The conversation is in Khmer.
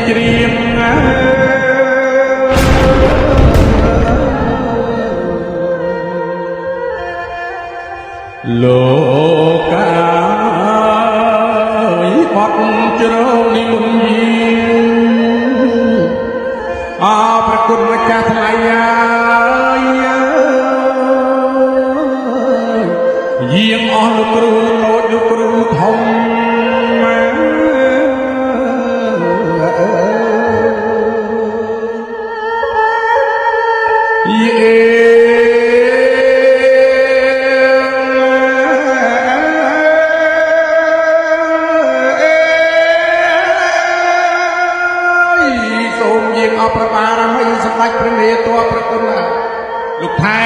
ច្រៀងលោកកាយបត់ជ្រៅនិមន្តយាប្រគុណម្ចាស់ថ្លៃយាងអស់លោកគ្រូតូចលោកគ្រូធំសូមយាងអបប្របារមីសម្ដេចព្រះមេតបប្រគុណលោកថែ